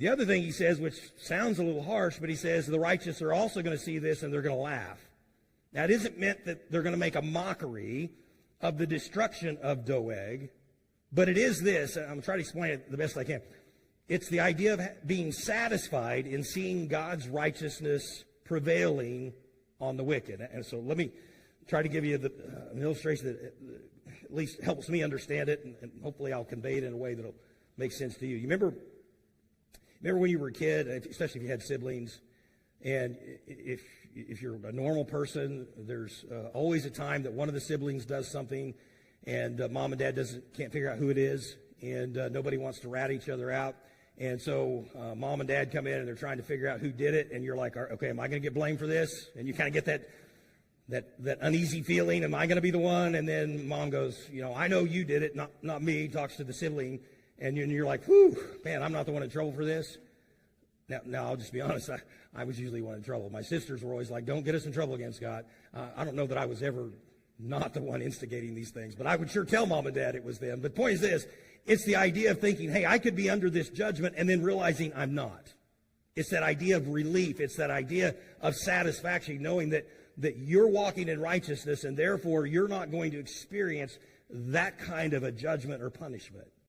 The other thing he says, which sounds a little harsh, but he says the righteous are also going to see this and they're going to laugh. Now, it isn't meant that they're going to make a mockery of the destruction of Doeg, but it is this, and I'm going to try to explain it the best I can. It's the idea of being satisfied in seeing God's righteousness prevailing on the wicked. And so let me try to give you an illustration that at least helps me understand it, and hopefully I'll convey it in a way that'll make sense to you. You remember when you were a kid, especially if you had siblings, and if you're a normal person, there's always a time that one of the siblings does something, and mom and dad can't figure out who it is, and nobody wants to rat each other out. And so mom and dad come in and they're trying to figure out who did it, and you're like, okay, am I going to get blamed for this? And you kind of get that uneasy feeling, am I going to be the one? And then mom goes, I know you did it, not me, talks to the sibling, and you're like, whew, man, I'm not the one in trouble for this. Now I'll just be honest, I was usually one in trouble. My sisters were always like, don't get us in trouble again, Scott. I don't know that I was ever not the one instigating these things, but I would sure tell mom and dad it was them. But the point is this, it's the idea of thinking, hey, I could be under this judgment, and then realizing I'm not. It's that idea of relief. It's that idea of satisfaction, knowing that you're walking in righteousness, and therefore you're not going to experience that kind of a judgment or punishment.